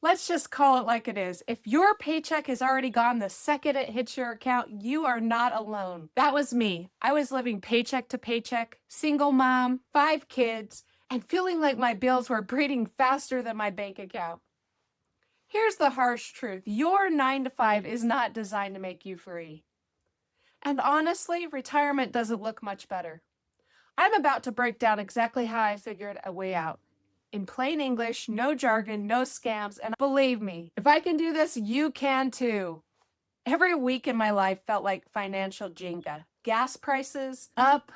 Let's just call it like it is. If your paycheck is already gone the second it hits your account, you are not alone. That was me. I was living paycheck to paycheck, single mom, 5 kids, and feeling like my bills were breathing faster than my bank account. Here's the harsh truth. Your 9 to 5 is not designed to make you free. And honestly, retirement doesn't look much better. I'm about to break down exactly how I figured a way out. In plain English, no jargon, no scams, and believe me, if I can do this, you can too. Every week in my life felt like financial Jenga. Gas prices up,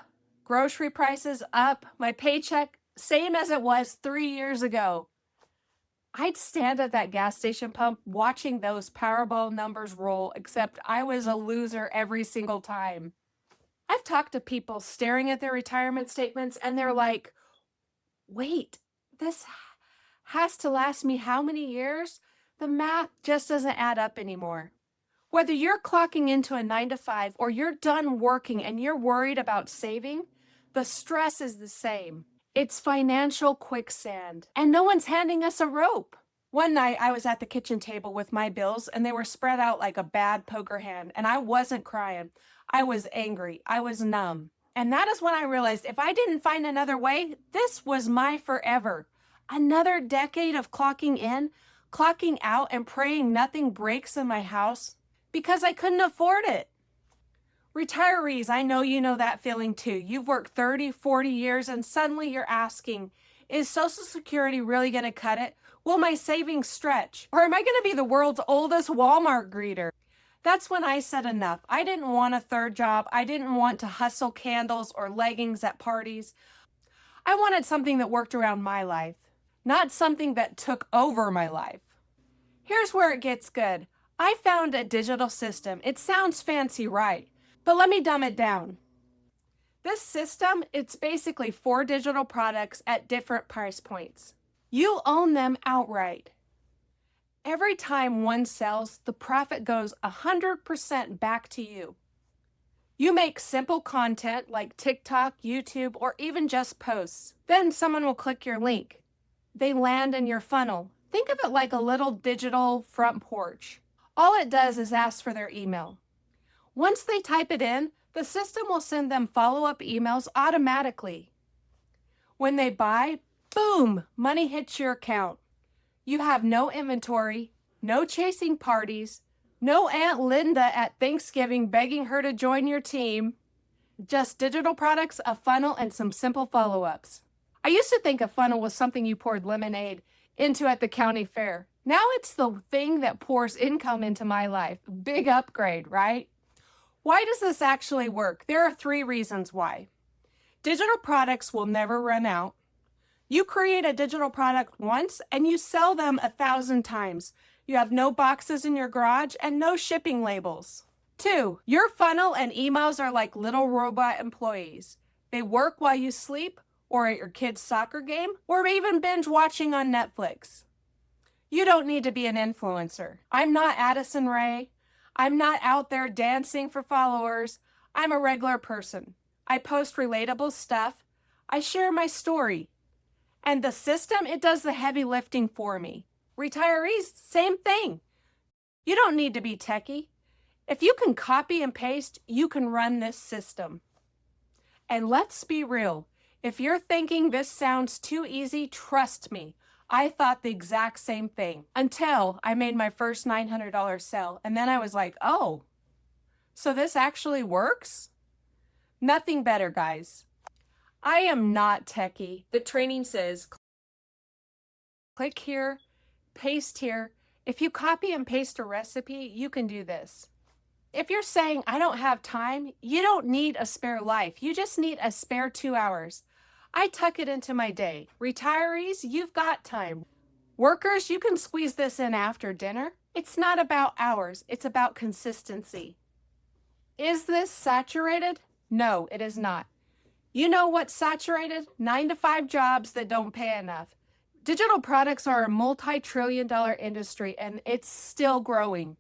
grocery prices up, my paycheck same as it was 3 years ago. I'd stand at that gas station pump watching those Powerball numbers roll, except I was a loser every single time. I've talked to people staring at their retirement statements and they're like, wait, this has to last me how many years? The math just doesn't add up anymore. Whether you're clocking into a 9 to 5 or you're done working and you're worried about saving, the stress is the same. It's financial quicksand, and no one's handing us a rope. One night I was at the kitchen table with my bills and they were spread out like a bad poker hand, and I wasn't crying. I was angry. I was numb. And that is when I realized if I didn't find another way, this was my forever. Another decade of clocking in, clocking out, and praying nothing breaks in my house because I couldn't afford it. Retirees, I know you know that feeling too. You've worked 30, 40 years and suddenly you're asking, is Social Security really going to cut it? Will my savings stretch? Or am I going to be the world's oldest Walmart greeter? That's when I said enough. I didn't want a third job. I didn't want to hustle candles or leggings at parties. I wanted something that worked around my life, not something that took over my life. Here's where it gets good. I found a digital system. It sounds fancy, right? But let me dumb it down. This system, it's basically 4 digital products at different price points. You own them outright. Every time one sells, the profit goes 100% back to you. You make simple content like TikTok, YouTube, or even just posts. Then someone will click your link. They land in your funnel. Think of it like a little digital front porch. All it does is ask for their email. Once they type it in, the system will send them follow-up emails automatically. When they buy, boom, money hits your account. You have no inventory, no chasing parties, no Aunt Linda at Thanksgiving begging her to join your team. Just digital products, a funnel, and some simple follow-ups. I used to think a funnel was something you poured lemonade into at the county fair. Now it's the thing that pours income into my life. Big upgrade, right? Why does this actually work? There are 3 reasons why. Digital products will never run out. You create a digital product once and you sell them 1,000 times. You have no boxes in your garage and no shipping labels. 2, your funnel and emails are like little robot employees. They work while you sleep or at your kid's soccer game or even binge watching on Netflix. You don't need to be an influencer. I'm not Addison Rae. I'm not out there dancing for followers. I'm a regular person. I post relatable stuff. I share my story. And the system, it does the heavy lifting for me. Retirees, same thing. You don't need to be techie. If you can copy and paste, you can run this system. And let's be real. If you're thinking this sounds too easy, trust me. I thought the exact same thing until I made my first $900 sale. And then I was like, oh, so this actually works? Nothing better, guys. I am not techie. The training says, click here, paste here. If you copy and paste a recipe, you can do this. If you're saying, I don't have time, you don't need a spare life. You just need a spare 2 hours. I tuck it into my day. Retirees, you've got time. Workers, you can squeeze this in after dinner. It's not about hours, it's about consistency. Is this saturated? No, it is not. You know what's saturated? 9 to 5 jobs that don't pay enough. Digital products are a multi-trillion-dollar industry and it's still growing.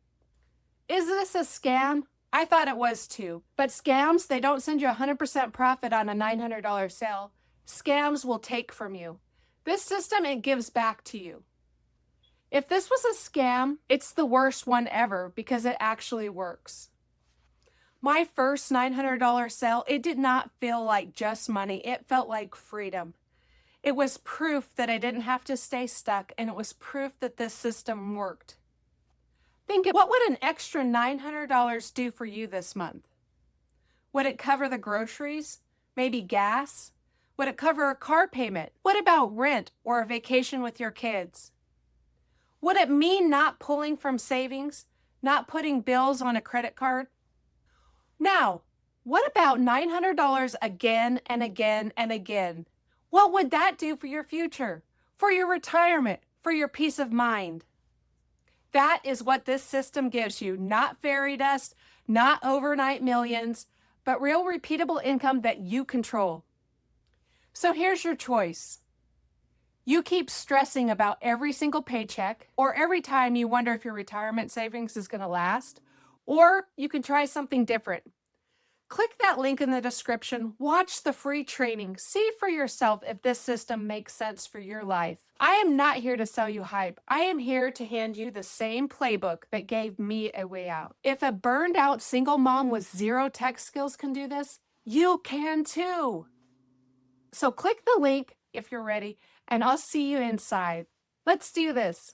Is this a scam? I thought it was too. But scams, they don't send you 100% profit on a $900 sale. Scams will take from you. This system, it gives back to you. If this was a scam, it's the worst one ever because it actually works. My first $900 sale, it did not feel like just money. It felt like freedom. It was proof that I didn't have to stay stuck, and it was proof that this system worked. Think, what would an extra $900 do for you this month? Would it cover the groceries? Maybe gas? Would it cover a car payment? What about rent or a vacation with your kids? Would it mean not pulling from savings, not putting bills on a credit card? Now, what about $900 again and again and again? What would that do for your future, for your retirement, for your peace of mind? That is what this system gives you, not fairy dust, not overnight millions, but real repeatable income that you control. So here's your choice. You keep stressing about every single paycheck, or every time you wonder if your retirement savings is going to last, or you can try something different. Click that link in the description, watch the free training, see for yourself if this system makes sense for your life. I am not here to sell you hype. I am here to hand you the same playbook that gave me a way out. If a burned out single mom with zero tech skills can do this, you can too. So click the link if you're ready, and I'll see you inside. Let's do this.